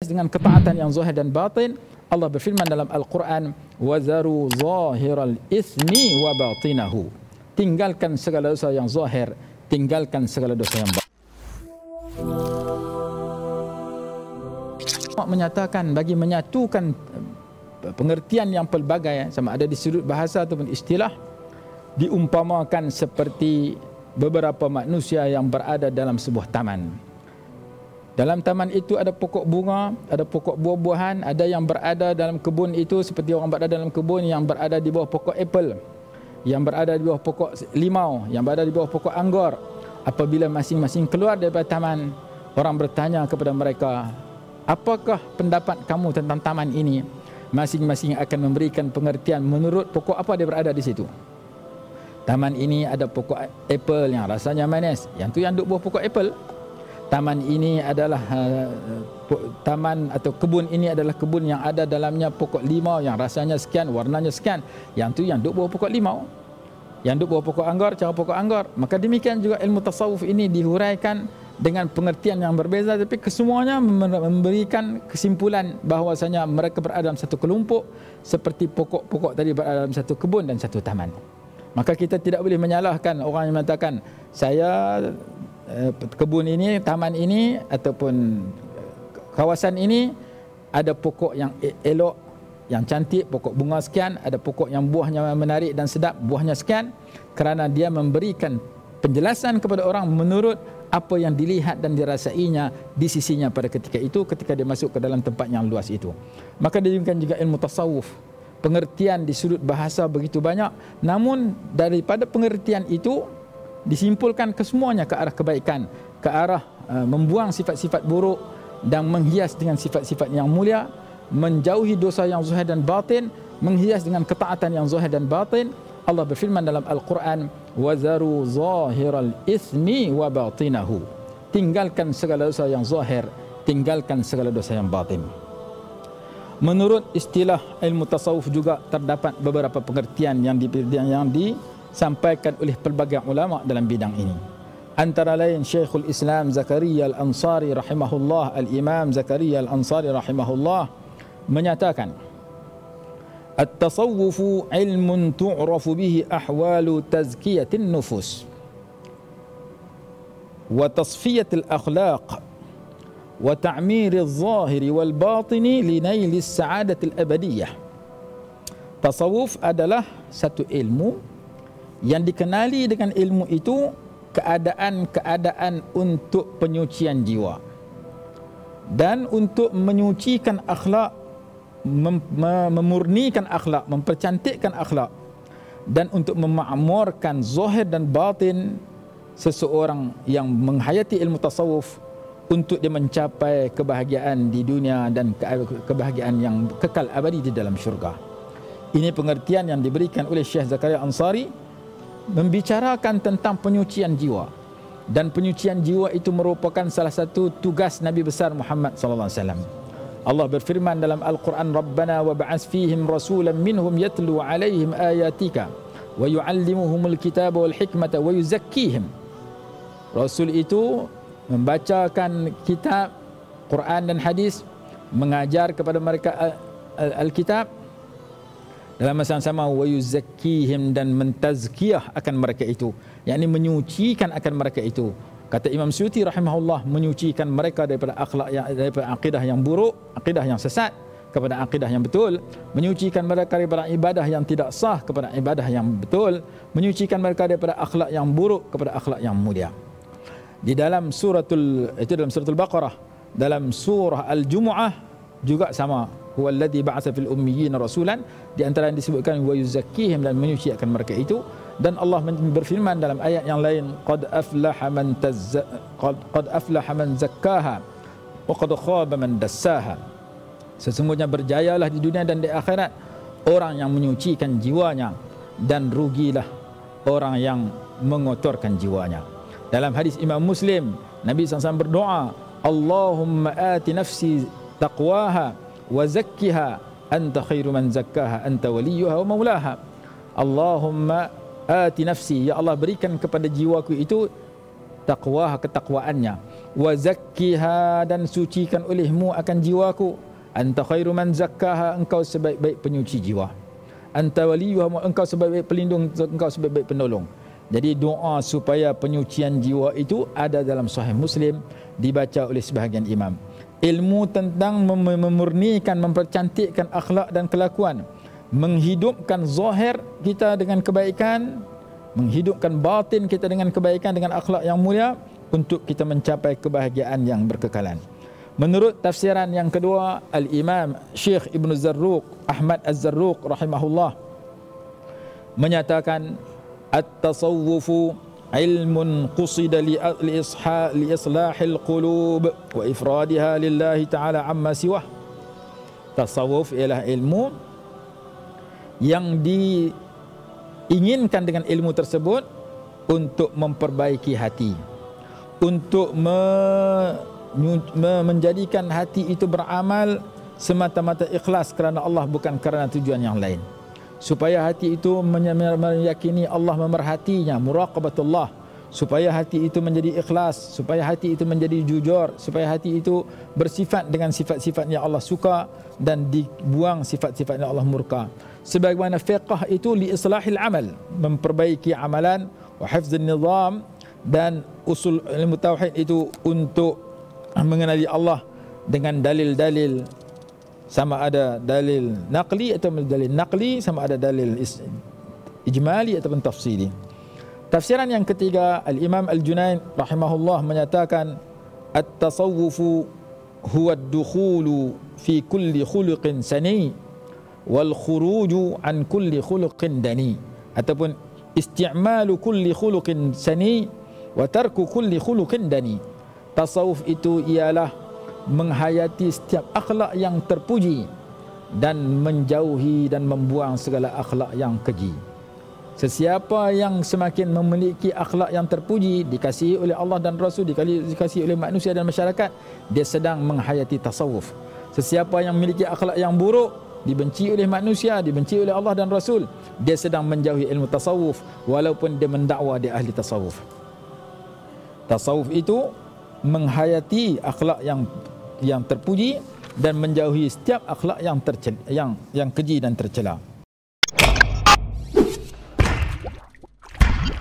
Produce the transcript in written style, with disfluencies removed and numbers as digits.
dengan ketaatan yang zahir dan batin. Allah berfirman dalam Al-Quran, wazaru zahiral ismi wa batinahu. Tinggalkan segala dosa yang zahir, tinggalkan segala dosa yang batin. Menyatakan bagi menyatukan pengertian yang pelbagai, sama ada di sudut bahasa ataupun istilah, diumpamakan seperti beberapa manusia yang berada dalam sebuah taman. Dalam taman itu ada pokok bunga, ada pokok buah-buahan, ada yang berada dalam kebun itu seperti orang berada dalam kebun yang berada di bawah pokok apple, yang berada di bawah pokok limau, yang berada di bawah pokok anggur. Apabila masing-masing keluar daripada taman, orang bertanya kepada mereka, apakah pendapat kamu tentang taman ini? Masing-masing akan memberikan pengertian menurut pokok apa dia berada di situ. Taman ini ada pokok apple yang rasanya manis, yang tu yang duduk bawah pokok apple. Taman ini adalah taman atau kebun ini adalah kebun yang ada dalamnya pokok limau yang rasanya sekian, warnanya sekian. Yang tu yang duduk bawah pokok limau. Yang duduk bawah pokok anggur, cara pokok anggur. Maka demikian juga ilmu tasawuf ini dihuraikan dengan pengertian yang berbeza, tapi kesemuanya memberikan kesimpulan bahawasanya mereka berada dalam satu kelompok seperti pokok-pokok tadi berada dalam satu kebun dan satu taman. Maka kita tidak boleh menyalahkan orang yang mengatakan saya kebun ini, taman ini ataupun kawasan ini ada pokok yang elok, yang cantik, pokok bunga sekian, ada pokok yang buahnya menarik dan sedap, buahnya sekian, kerana dia memberikan penjelasan kepada orang menurut apa yang dilihat dan dirasainya di sisinya pada ketika itu, ketika dia masuk ke dalam tempat yang luas itu. Maka demikian juga ilmu tasawuf. Pengertian di sudut bahasa begitu banyak, namun daripada pengertian itu disimpulkan kesemuanya ke arah kebaikan, ke arah membuang sifat-sifat buruk dan menghias dengan sifat-sifat yang mulia, menjauhi dosa yang zahir dan batin, menghias dengan ketaatan yang zahir dan batin. Allah berfirman dalam Al-Quran, wazaru zahiral ismi wa batinahu. Tinggalkan segala dosa yang zahir, tinggalkan segala dosa yang batin. Menurut istilah ilmu tasawuf juga terdapat beberapa pengertian yang disampaikan oleh pelbagai ulama dalam bidang ini. Antara lain Syekhul Islam Zakaria Al-Ansari rahimahullah, Al-Imam Zakaria Al-Ansari rahimahullah menyatakan, at-tasawwufu ilmun tu'rafu bihi ahwalu tazkiyatin nufus wa tasfiyatil akhlaq wa ta'miril zahiri wal batini li nailis sa'adatil abadiyah. Tasawuf adalah satu ilmu yang dikenali dengan ilmu itu keadaan-keadaan untuk penyucian jiwa dan untuk menyucikan akhlak, memurnikan akhlak, mempercantikkan akhlak, dan untuk memakmurkan zahir dan batin seseorang yang menghayati ilmu tasawuf untuk dia mencapai kebahagiaan di dunia dan kebahagiaan yang kekal abadi di dalam syurga. Ini pengertian yang diberikan oleh Syekh Zakaria Ansari, membicarakan tentang penyucian jiwa, dan penyucian jiwa itu merupakan salah satu tugas Nabi besar Muhammad sallallahu alaihi wasallam. Allah berfirman dalam Al-Quran, Rabbana wa ba'as fihim rasulan minhum yatlu alaihim ayatika wa yu'allimuhumul kitaba wal hikmata wa yuzakkihim. Rasul itu membacakan kitab, Quran dan hadis, mengajar kepada mereka Alkitab, dalam masa yang sama wa yuzakkihim, dan mentazkiyah akan mereka itu, yakni menyucikan akan mereka itu. Kata Imam Suyuti rahimahullah, menyucikan mereka daripada akhlak yang, daripada akidah yang buruk, akidah yang sesat kepada akidah yang betul, menyucikan mereka daripada ibadah yang tidak sah kepada ibadah yang betul, menyucikan mereka daripada akhlak yang buruk kepada akhlak yang mulia. Di dalam suratul Baqarah, dalam surah Al-Jumu'ah juga sama, huwallazi ba'atsa fil ummiyyin rasulan, di antara yang disebutkan wa yuzakkihim, dan menyucikan mereka itu. Dan Allah berfirman dalam ayat yang lain, qad aflaha man zakkaha wa qad khaba man dassaha. Sesungguhnya berjayalah di dunia dan di akhirat orang yang menyucikan jiwanya, dan rugilah orang yang mengotorkan jiwanya. Dalam hadis Imam Muslim, Nabi SAW berdoa, Allahumma ati nafsi taqwaha wa zakkiha anta khairu man zakkaha anta waliyuha wa maulaha. Allahumma ati nafsi, ya Allah berikan kepada jiwaku itu taqwa, ketakwaannya, wa zakkiha, dan sucikan olehmu akan jiwaku. Anta khairu man zakkaha, engkau sebaik-baik penyuci jiwa. Anta waliyuha, engkau sebaik-baik pelindung, engkau sebaik-baik penolong. Jadi doa supaya penyucian jiwa itu ada dalam Sahih Muslim, dibaca oleh sebahagian imam. Ilmu tentang memurnikan, mempercantikkan akhlak dan kelakuan, menghidupkan zahir kita dengan kebaikan, menghidupkan batin kita dengan kebaikan, dengan akhlak yang mulia, untuk kita mencapai kebahagiaan yang berkekalan. Menurut tafsiran yang kedua, Al-Imam Syekh Ibn Zarruq, Ahmad Az-Zarruq rahimahullah, menyatakan at-tasawwufu ilmun qusida li islahil qulub wa ifradiha lillahi ta'ala amma siwah. Tasawuf ialah ilmu yang diinginkan dengan ilmu tersebut untuk memperbaiki hati, untuk menjadikan hati itu beramal semata-mata ikhlas kerana Allah, bukan kerana tujuan yang lain. Supaya hati itu meyakini Allah memerhatinya, muraqabatullah. Supaya hati itu menjadi ikhlas, supaya hati itu menjadi jujur, supaya hati itu bersifat dengan sifat-sifat yang Allah suka dan dibuang sifat-sifat yang Allah murka. Sebagaimana fiqh itu li islahil amal, memperbaiki amalan, wa hifzun nizam, dan usul ilmu tauhid itu untuk mengenali Allah dengan dalil-dalil, sama ada dalil naqli atau dalil naqli, sama ada dalil ijmali ataupun tafsili. Tafsiran yang ketiga, Al-Imam Al-Junayd rahimahullah menyatakan at-tasawwufu huwa ad-dukhulu fi kulli khuluqin sani wal khuruju an kulli khuluqin dani, ataupun isti'malu kulli khuluqin sani wa tarku kulli khuluqin dani. Tasawuf itu ialah menghayati setiap akhlak yang terpuji dan menjauhi dan membuang segala akhlak yang keji. Sesiapa yang semakin memiliki akhlak yang terpuji, dikasihi oleh Allah dan Rasul, dikasihi oleh manusia dan masyarakat, dia sedang menghayati tasawuf. Sesiapa yang memiliki akhlak yang buruk, dibenci oleh manusia, dibenci oleh Allah dan Rasul, dia sedang menjauhi ilmu tasawuf, walaupun dia mendakwa dia ahli tasawuf. Tasawuf itu menghayati akhlak yang terpuji dan menjauhi setiap akhlak yang keji dan tercela.